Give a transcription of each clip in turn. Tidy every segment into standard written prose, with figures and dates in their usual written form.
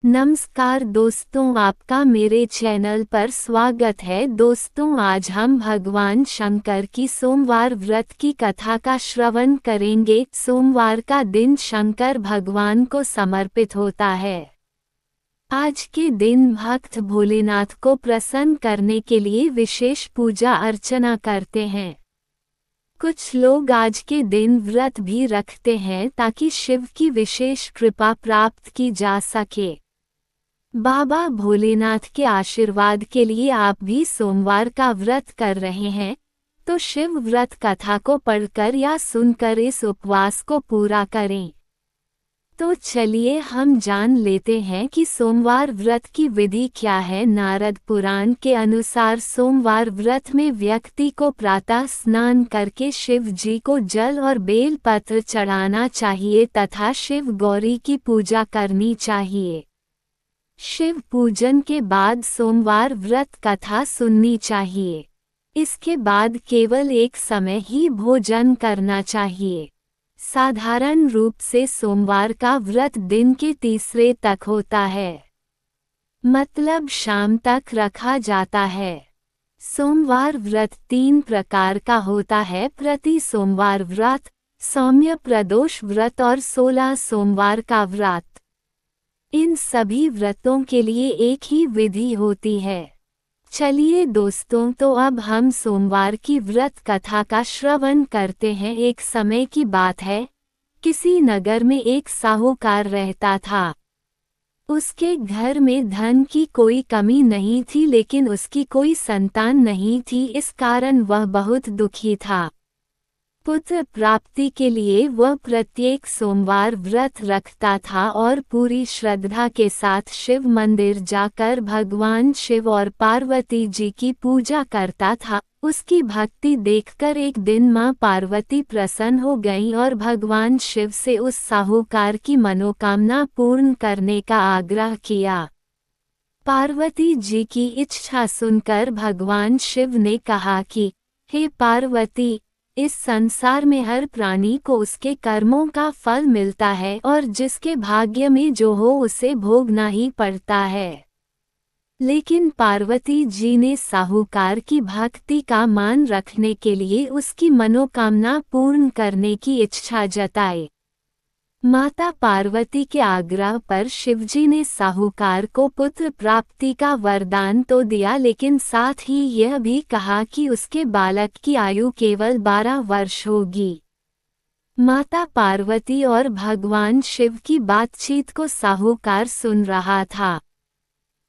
नमस्कार दोस्तों, आपका मेरे चैनल पर स्वागत है। दोस्तों, आज हम भगवान शंकर की सोमवार व्रत की कथा का श्रवण करेंगे। सोमवार का दिन शंकर भगवान को समर्पित होता है। आज के दिन भक्त भोलेनाथ को प्रसन्न करने के लिए विशेष पूजा अर्चना करते हैं। कुछ लोग आज के दिन व्रत भी रखते हैं ताकि शिव की विशेष कृपा प्राप्त की जा सके। बाबा भोलेनाथ के आशीर्वाद के लिए आप भी सोमवार का व्रत कर रहे हैं तो शिव व्रत कथा को पढ़कर या सुनकर इस उपवास को पूरा करें। तो चलिए हम जान लेते हैं कि सोमवार व्रत की विधि क्या है। नारद पुराण के अनुसार सोमवार व्रत में व्यक्ति को प्रातः स्नान करके शिव जी को जल और बेल पत्र चढ़ाना चाहिए तथा शिव गौरी की पूजा करनी चाहिए। शिव पूजन के बाद सोमवार व्रत कथा सुननी चाहिए। इसके बाद केवल एक समय ही भोजन करना चाहिए। साधारण रूप से सोमवार का व्रत दिन के तीसरे तक होता है, मतलब शाम तक रखा जाता है। सोमवार व्रत 3 प्रकार का होता है: प्रति सोमवार व्रत, सौम्य प्रदोष व्रत और 16 सोमवार का व्रत। इन सभी व्रतों के लिए एक ही विधि होती है। चलिए दोस्तों, तो अब हम सोमवार की व्रत कथा का श्रवण करते हैं। एक समय की बात है, किसी नगर में एक साहूकार रहता था। उसके घर में धन की कोई कमी नहीं थी, लेकिन उसकी कोई संतान नहीं थी। इस कारण वह बहुत दुखी था। पुत्र प्राप्ति के लिए वह प्रत्येक सोमवार व्रत रखता था और पूरी श्रद्धा के साथ शिव मंदिर जाकर भगवान शिव और पार्वती जी की पूजा करता था। उसकी भक्ति देखकर एक दिन मां पार्वती प्रसन्न हो गईं और भगवान शिव से उस साहूकार की मनोकामना पूर्ण करने का आग्रह किया। पार्वती जी की इच्छा सुनकर भगवान शिव ने कहा कि हे पार्वती, इस संसार में हर प्राणी को उसके कर्मों का फल मिलता है और जिसके भाग्य में जो हो उसे भोगना ही पड़ता है। लेकिन पार्वती जी ने साहूकार की भक्ति का मान रखने के लिए उसकी मनोकामना पूर्ण करने की इच्छा जताई। माता पार्वती के आग्रह पर शिवजी ने साहूकार को पुत्र प्राप्ति का वरदान तो दिया, लेकिन साथ ही यह भी कहा कि उसके बालक की आयु केवल 12 वर्ष होगी। माता पार्वती और भगवान शिव की बातचीत को साहूकार सुन रहा था।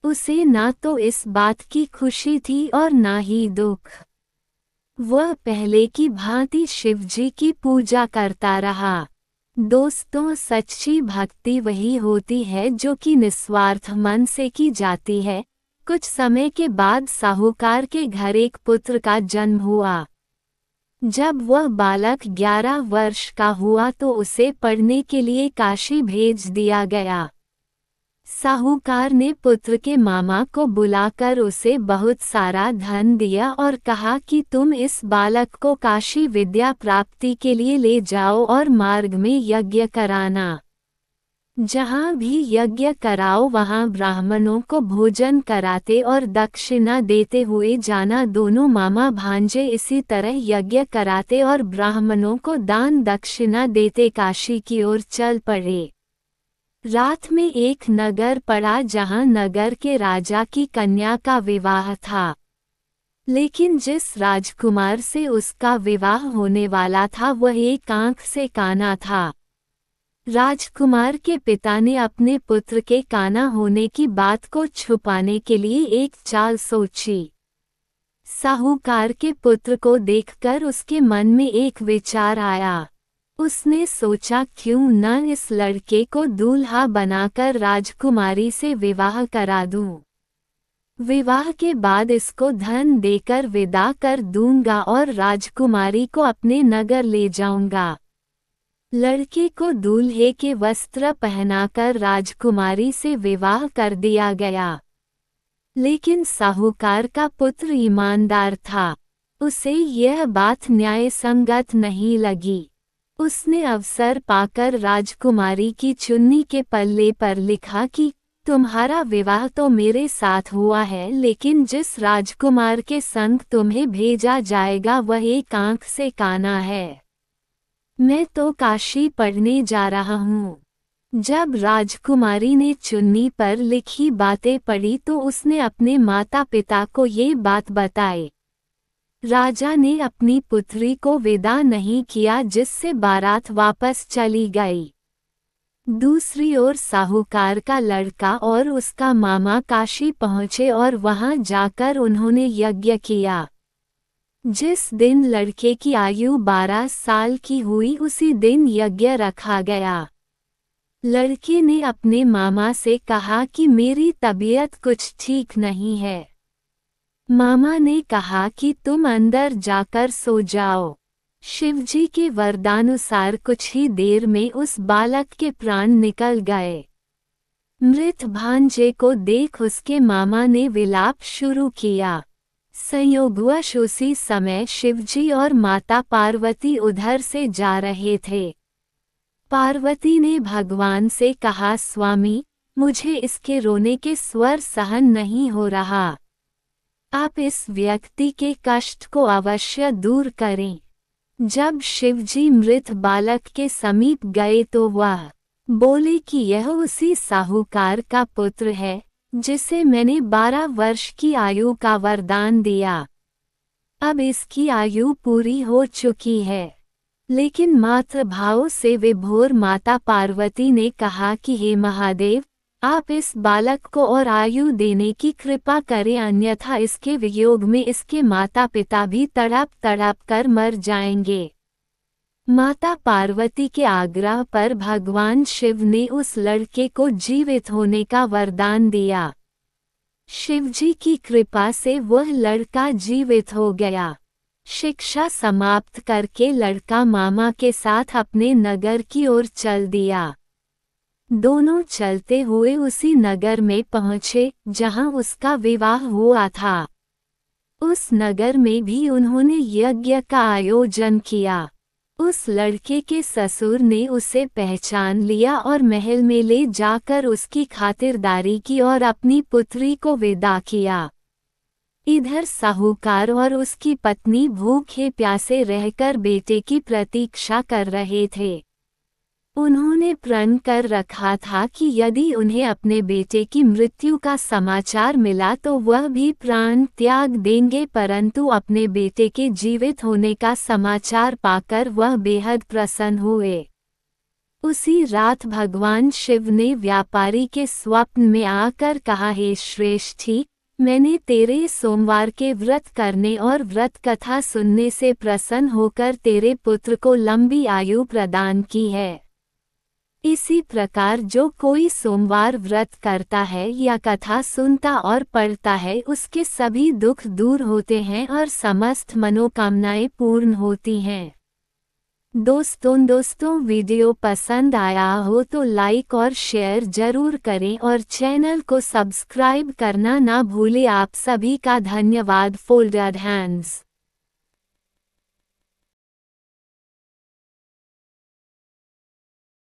उसे ना तो इस बात की खुशी थी और ना ही दुख। वह पहले की भांति शिवजी की पूजा करता रहा। दोस्तों, सच्ची भक्ति वही होती है जो कि निस्वार्थ मन से की जाती है। कुछ समय के बाद साहूकार के घर एक पुत्र का जन्म हुआ। जब वह बालक 11 वर्ष का हुआ तो उसे पढ़ने के लिए काशी भेज दिया गया। साहूकार ने पुत्र के मामा को बुलाकर उसे बहुत सारा धन दिया और कहा कि तुम इस बालक को काशी विद्या प्राप्ति के लिए ले जाओ और मार्ग में यज्ञ कराना। जहाँ भी यज्ञ कराओ वहाँ ब्राह्मणों को भोजन कराते और दक्षिणा देते हुए जाना। दोनों मामा भांजे इसी तरह यज्ञ कराते और ब्राह्मणों को दान दक्षिणा देते काशी की ओर चल पड़े। रात में एक नगर पड़ा जहां नगर के राजा की कन्या का विवाह था, लेकिन जिस राजकुमार से उसका विवाह होने वाला था वह एक आंख से काना था। राजकुमार के पिता ने अपने पुत्र के काना होने की बात को छुपाने के लिए एक चाल सोची। साहूकार के पुत्र को देखकर उसके मन में एक विचार आया। उसने सोचा, क्यों न इस लड़के को दूल्हा बनाकर राजकुमारी से विवाह करा दूं। विवाह के बाद इसको धन देकर विदा कर दूंगा और राजकुमारी को अपने नगर ले जाऊंगा। लड़के को दूल्हे के वस्त्र पहनाकर राजकुमारी से विवाह कर दिया गया। लेकिन साहूकार का पुत्र ईमानदार था। उसे यह बात न्याय संगत नहीं लगी। उसने अवसर पाकर राजकुमारी की चुन्नी के पल्ले पर लिखा कि तुम्हारा विवाह तो मेरे साथ हुआ है, लेकिन जिस राजकुमार के संग तुम्हें भेजा जाएगा वह एक आंख से काना है। मैं तो काशी पढ़ने जा रहा हूँ। जब राजकुमारी ने चुन्नी पर लिखी बातें पढ़ी तो उसने अपने माता पिता को ये बात बताई। राजा ने अपनी पुत्री को विदा नहीं किया, जिससे बारात वापस चली गई। दूसरी ओर साहूकार का लड़का और उसका मामा काशी पहुँचे और वहां जाकर उन्होंने यज्ञ किया। जिस दिन लड़के की आयु 12 साल की हुई उसी दिन यज्ञ रखा गया। लड़के ने अपने मामा से कहा कि मेरी तबीयत कुछ ठीक नहीं है। मामा ने कहा कि तुम अंदर जाकर सो जाओ। शिवजी के वरदानुसार कुछ ही देर में उस बालक के प्राण निकल गए। मृत भांजे को देख उसके मामा ने विलाप शुरू किया। संयोगवश उसी समय शिवजी और माता पार्वती उधर से जा रहे थे। पार्वती ने भगवान से कहा, स्वामी, मुझे इसके रोने के स्वर सहन नहीं हो रहा। आप इस व्यक्ति के कष्ट को अवश्य दूर करें। जब शिवजी मृत बालक के समीप गए तो वह बोले कि यह उसी साहूकार का पुत्र है जिसे मैंने 12 वर्ष की आयु का वरदान दिया। अब इसकी आयु पूरी हो चुकी है। लेकिन मातृभाव से विभोर माता पार्वती ने कहा कि हे महादेव, आप इस बालक को और आयु देने की कृपा करें, अन्यथा इसके वियोग में इसके माता पिता भी तड़प तड़प कर मर जाएंगे। माता पार्वती के आग्रह पर भगवान शिव ने उस लड़के को जीवित होने का वरदान दिया। शिवजी की कृपा से वह लड़का जीवित हो गया। शिक्षा समाप्त करके लड़का मामा के साथ अपने नगर की ओर चल दिया। दोनों चलते हुए उसी नगर में पहुँचे जहां उसका विवाह हुआ था। उस नगर में भी उन्होंने यज्ञ का आयोजन किया। उस लड़के के ससुर ने उसे पहचान लिया और महल में ले जाकर उसकी खातिरदारी की और अपनी पुत्री को विदा किया। इधर साहूकार और उसकी पत्नी भूखे प्यासे रहकर बेटे की प्रतीक्षा कर रहे थे। उन्होंने प्रण कर रखा था कि यदि उन्हें अपने बेटे की मृत्यु का समाचार मिला तो वह भी प्राण त्याग देंगे, परंतु अपने बेटे के जीवित होने का समाचार पाकर वह बेहद प्रसन्न हुए। उसी रात भगवान शिव ने व्यापारी के स्वप्न में आकर कहा, हे श्रेष्ठी, मैंने तेरे सोमवार के व्रत करने और व्रत कथा सुनने से प्रसन्न होकर तेरे पुत्र को लंबी आयु प्रदान की है। इसी प्रकार जो कोई सोमवार व्रत करता है या कथा सुनता और पढ़ता है उसके सभी दुख दूर होते हैं और समस्त मनोकामनाएं पूर्ण होती हैं। दोस्तों वीडियो पसंद आया हो तो लाइक और शेयर जरूर करें और चैनल को सब्सक्राइब करना ना भूलें। आप सभी का धन्यवाद। Folded hands.